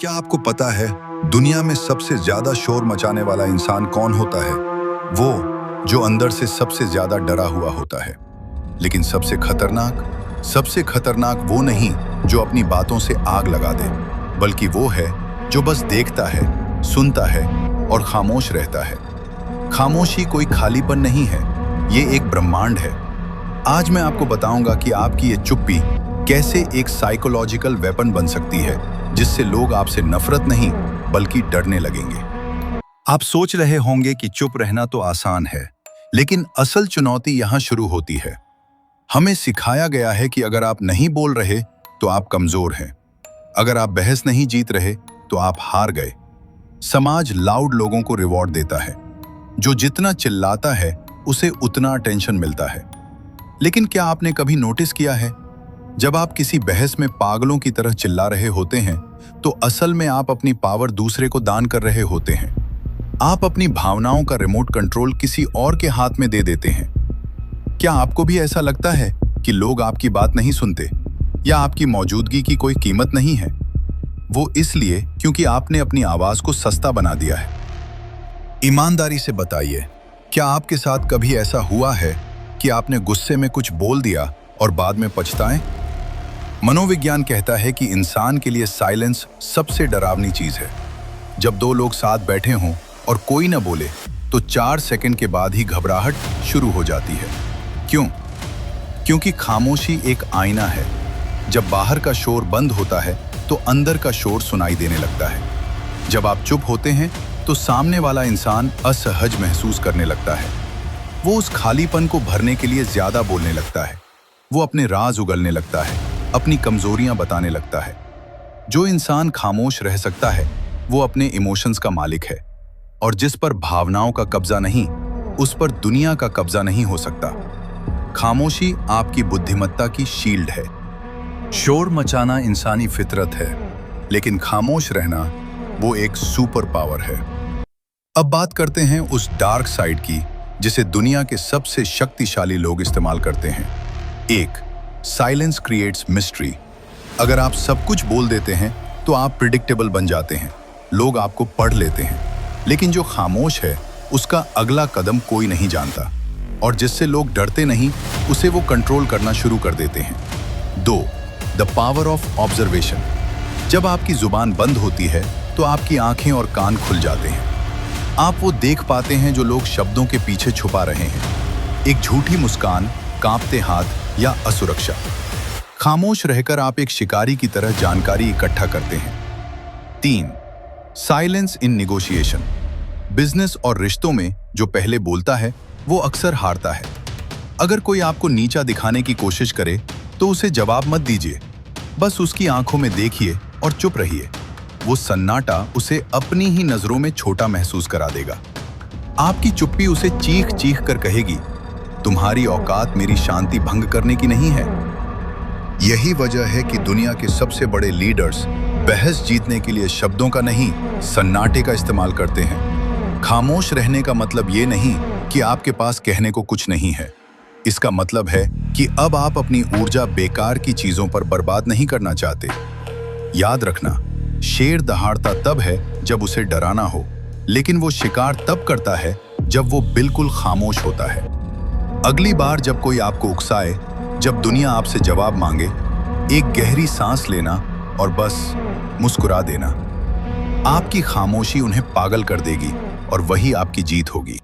क्या आपको पता है दुनिया में सबसे ज्यादा शोर मचाने वाला इंसान कौन होता है? वो जो अंदर से सबसे ज्यादा डरा हुआ होता है। लेकिन सबसे खतरनाक वो नहीं जो अपनी बातों से आग लगा दे, बल्कि वो है जो बस देखता है, सुनता है और खामोश रहता है। खामोशी कोई खालीपन नहीं है, ये एक ब्रह्मांड है। आज मैं आपको बताऊंगा कि आपकी ये चुप्पी कैसे एक साइकोलॉजिकल वेपन बन सकती है, जिससे लोग आपसे नफरत नहीं बल्कि डरने लगेंगे। आप सोच रहे होंगे कि चुप रहना तो आसान है, लेकिन असल चुनौती यहाँ शुरू होती है। हमें सिखाया गया है कि अगर आप नहीं बोल रहे तो आप कमजोर हैं, अगर आप बहस नहीं जीत रहे तो आप हार गए। समाज लाउड लोगों को रिवॉर्ड देता है, जो जितना चिल्लाता है उसे उतना अटेंशन मिलता है। लेकिन क्या आपने कभी नोटिस किया है, जब आप किसी बहस में पागलों की तरह चिल्ला रहे होते हैं तो असल में आप अपनी पावर दूसरे को दान कर रहे होते हैं। आप अपनी भावनाओं का रिमोट कंट्रोल किसी और के हाथ में दे देते हैं। क्या आपको भी ऐसा लगता है कि लोग आपकी बात नहीं सुनते या आपकी मौजूदगी की कोई कीमत नहीं है? वो इसलिए क्योंकि आपने अपनी आवाज को सस्ता बना दिया है। ईमानदारी से बताइए, क्या आपके साथ कभी ऐसा हुआ है कि आपने गुस्से में कुछ बोल दिया और बाद में पछताएं? मनोविज्ञान कहता है कि इंसान के लिए साइलेंस सबसे डरावनी चीज है। जब दो लोग साथ बैठे हों और कोई न बोले तो 4 सेकंड के बाद ही घबराहट शुरू हो जाती है। क्यों? क्योंकि खामोशी एक आईना है। जब बाहर का शोर बंद होता है तो अंदर का शोर सुनाई देने लगता है। जब आप चुप होते हैं तो सामने वाला इंसान असहज महसूस करने लगता है। वो उस खालीपन को भरने के लिए ज्यादा बोलने लगता है। वो अपने राज उगलने लगता है, अपनी कमजोरियां बताने लगता है। जो इंसान खामोश रह सकता है वो अपने इमोशंस का मालिक है, और जिस पर भावनाओं का कब्जा नहीं, उस पर दुनिया का कब्जा नहीं हो सकता। खामोशी आपकी बुद्धिमत्ता की शील्ड है। शोर मचाना इंसानी फितरत है, लेकिन खामोश रहना वो एक सुपर पावर है। अब बात करते हैं उस डार्क साइड की, जिसे दुनिया के सबसे शक्तिशाली लोग इस्तेमाल करते हैं। 1. Silence creates mystery. अगर आप सब कुछ बोल देते हैं तो आप प्रिडिक्टेबल बन जाते हैं, लोग आपको पढ़ लेते हैं। लेकिन जो खामोश है उसका अगला कदम कोई नहीं जानता, और जिससे लोग डरते नहीं उसे वो कंट्रोल करना शुरू कर देते हैं। 2. The power of observation. जब आपकी जुबान बंद होती है तो आपकी आंखें और कान खुल जाते हैं। आप वो देख पाते हैं जो लोग शब्दों के पीछे छुपा रहे हैं। एक झूठी मुस्कान, कांपते हाथ या असुरक्षा। खामोश रहकर आप एक शिकारी की तरह जानकारी इकट्ठा करते हैं। 3. साइलेंस इन निगोशिएशन। बिजनेस और रिश्तों में जो पहले बोलता है वो अक्सर हारता है। अगर कोई आपको नीचा दिखाने की कोशिश करे तो उसे जवाब मत दीजिए, बस उसकी आंखों में देखिए और चुप रहिए। वो सन्नाटा उसे अपनी ही नजरों में छोटा महसूस करा देगा। आपकी चुप्पी उसे चीख चीख कर कहेगी, तुम्हारी औकात मेरी शांति भंग करने की नहीं है। यही वजह है कि दुनिया के सबसे बड़े लीडर्स बहस जीतने के लिए शब्दों का नहीं, सन्नाटे का इस्तेमाल करते हैं। खामोश रहने का मतलब ये नहीं कि आपके पास कहने को कुछ नहीं है। इसका मतलब है कि अब आप अपनी ऊर्जा बेकार की चीजों पर बर्बाद नहीं करना चाहते। याद रखना, शेर दहाड़ता तब है जब उसे डराना हो, लेकिन वो शिकार तब करता है जब वो बिल्कुल खामोश होता है। अगली बार जब कोई आपको उकसाए, जब दुनिया आपसे जवाब मांगे, एक गहरी सांस लेना और बस मुस्कुरा देना। आपकी खामोशी उन्हें पागल कर देगी और वही आपकी जीत होगी।